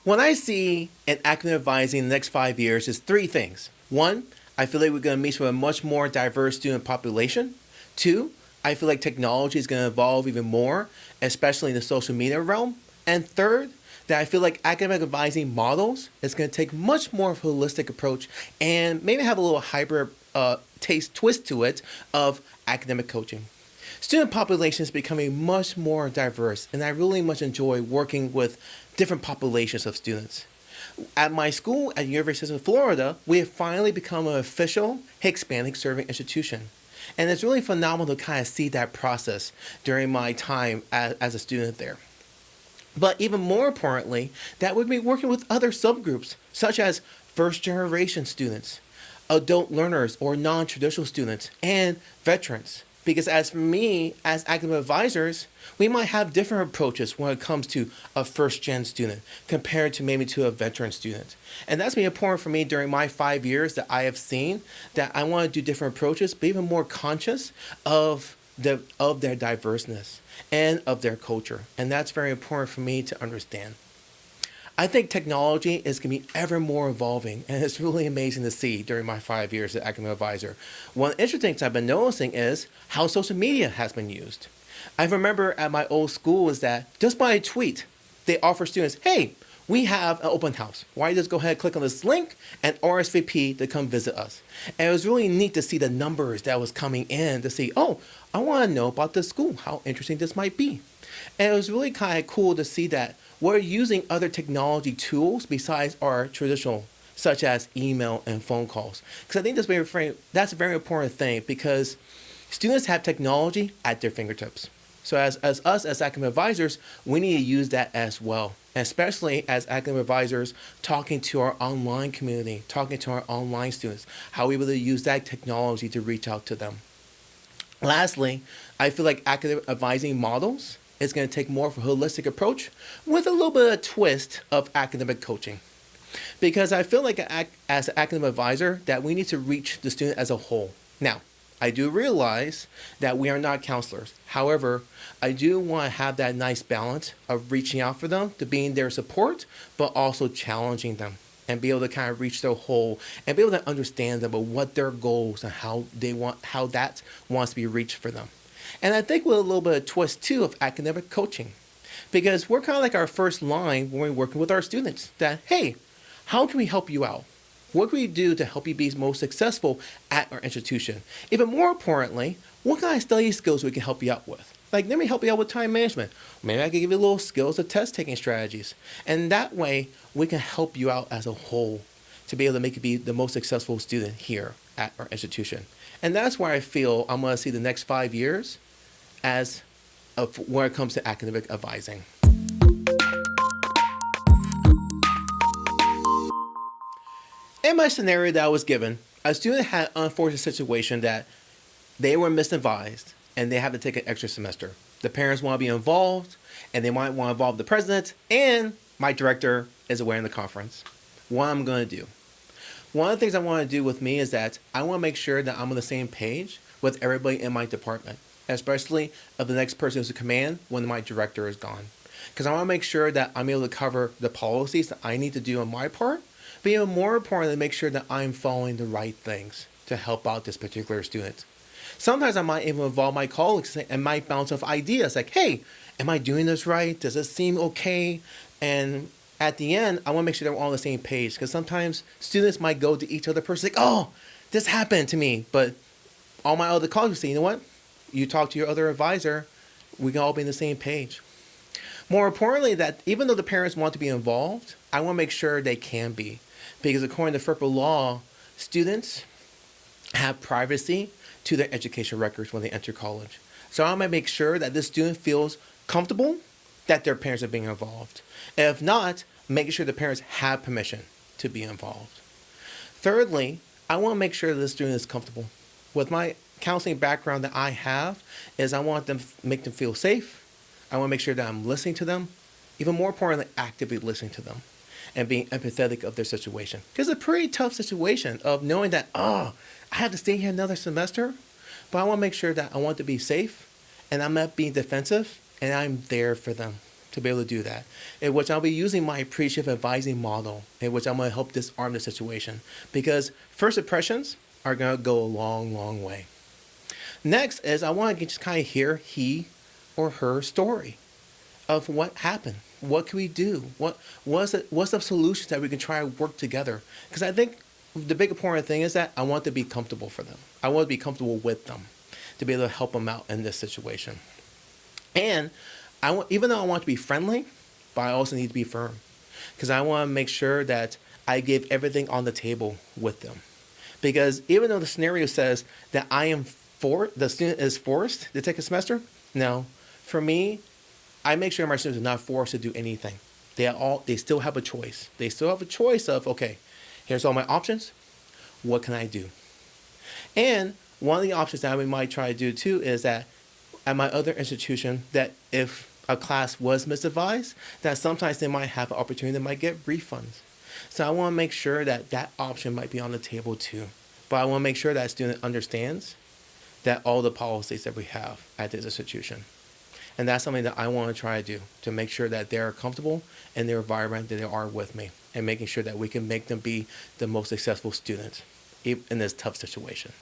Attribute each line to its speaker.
Speaker 1: What I see in academic advising in the next 5 years is three things. One, I feel like we're going to meet with a much more diverse student population. Two, I feel like technology is going to evolve even more, especially in the social media realm. And third, that I feel like academic advising models is going to take much more of a holistic approach and maybe have a little hybrid twist to it of academic coaching. Student population is becoming much more diverse, and I really much enjoy working with different populations of students. At my school at the University of Florida, we have finally become an official Hispanic serving institution. And it's really phenomenal to kind of see that process during my time as a student there. But even more importantly, that we'd be working with other subgroups, such as first generation students, adult learners or non-traditional students, and veterans. Because as for me, as academic advisors, we might have different approaches when it comes to a first gen student compared to maybe to a veteran student. And that's been important for me during my 5 years that I have seen that I want to do different approaches, but even more conscious of their diverseness and of their culture. And that's very important for me to understand. I think technology is going to be ever more evolving, and it's really amazing to see during my 5 years as academic advisor. One interesting thing I've been noticing is how social media has been used. I remember at my old school is that just by a tweet, they offer students, hey, we have an open house. Why don't you just go ahead and click on this link and RSVP to come visit us? And it was really neat to see the numbers that was coming in to see, oh, I want to know about this school, how interesting this might be. And it was really kind of cool to see that we're using other technology tools besides our traditional, such as email and phone calls. Because I think that's a very important thing because students have technology at their fingertips. So as us as academic advisors, we need to use that as well. Especially as academic advisors talking to our online community, talking to our online students, how we will use that technology to reach out to them. Lastly, I feel like academic advising models is going to take more of a holistic approach with a little bit of a twist of academic coaching. Because I feel like as an academic advisor that we need to reach the student as a whole. Now, I do realize that we are not counselors. However, I do want to have that nice balance of reaching out for them, to being their support, but also challenging them and be able to kind of reach their whole and be able to understand them about what their goals and how that wants to be reached for them. And I think with a little bit of twist too of academic coaching, because we're kind of like our first line when we're working with our students that, hey, how can we help you out? What can we do to help you be most successful at our institution? Even more importantly, what kind of study skills we can help you out with? Like, let me help you out with time management. Maybe I can give you little skills of test taking strategies. And that way, we can help you out as a whole to be able to make you be the most successful student here at our institution. And that's where I feel I'm going to see the next 5 years as of when it comes to academic advising. In my scenario that I was given, a student had an unfortunate situation that they were misadvised and they have to take an extra semester. The parents want to be involved and they might want to involve the president, and my director is aware in the conference. What I'm going to do. One of the things I want to do with me is that I want to make sure that I'm on the same page with everybody in my department, especially of the next person who's in command when my director is gone. Because I want to make sure that I'm able to cover the policies that I need to do on my part, but even more importantly, make sure that I'm following the right things to help out this particular student. Sometimes I might even involve my colleagues and might bounce off ideas like, hey, am I doing this right? Does this seem okay? And at the end, I want to make sure that we're all on the same page, because sometimes students might go to each other person like, oh, this happened to me. But all my other colleagues say, you know what? You talk to your other advisor, we can all be on the same page. More importantly, that even though the parents want to be involved, I want to make sure they can be. Because according to federal law, students have privacy to their education records when they enter college. So I want to make sure that this student feels comfortable that their parents are being involved. If not, making sure the parents have permission to be involved. Thirdly, I want to make sure that the student is comfortable. With my counseling background that I have, is I want them make them feel safe. I want to make sure that I'm listening to them. Even more importantly, actively listening to them and being empathetic of their situation. Because it's a pretty tough situation of knowing that, I have to stay here another semester, but I want to make sure that I want to be safe and I'm not being defensive and I'm there for them to be able to do that, in which I'll be using my appreciative advising model, in which I'm going to help disarm the situation. Because first impressions are going to go a long, long way. Next is I want to just kind of hear he or her story of what happened. What can we do? What's the solutions that we can try to work together? Because I think the big important thing is that I want to be comfortable for them. I want to be comfortable with them to be able to help them out in this situation. And even though I want to be friendly, but I also need to be firm, because I want to make sure that I give everything on the table with them. Because even though the scenario says that the student is forced to take a semester, no, for me, I make sure my students are not forced to do anything. They still have a choice. They still have a choice of, okay, here's all my options. What can I do? And one of the options that we might try to do too is that at my other institution, that if a class was misadvised, that sometimes they might have an opportunity, they might get refunds. So I want to make sure that that option might be on the table too. But I want to make sure that student understands that all the policies that we have at this institution. And that's something that I want to try to do, to make sure that they're comfortable in their environment, that they are with me, and making sure that we can make them be the most successful students in this tough situation.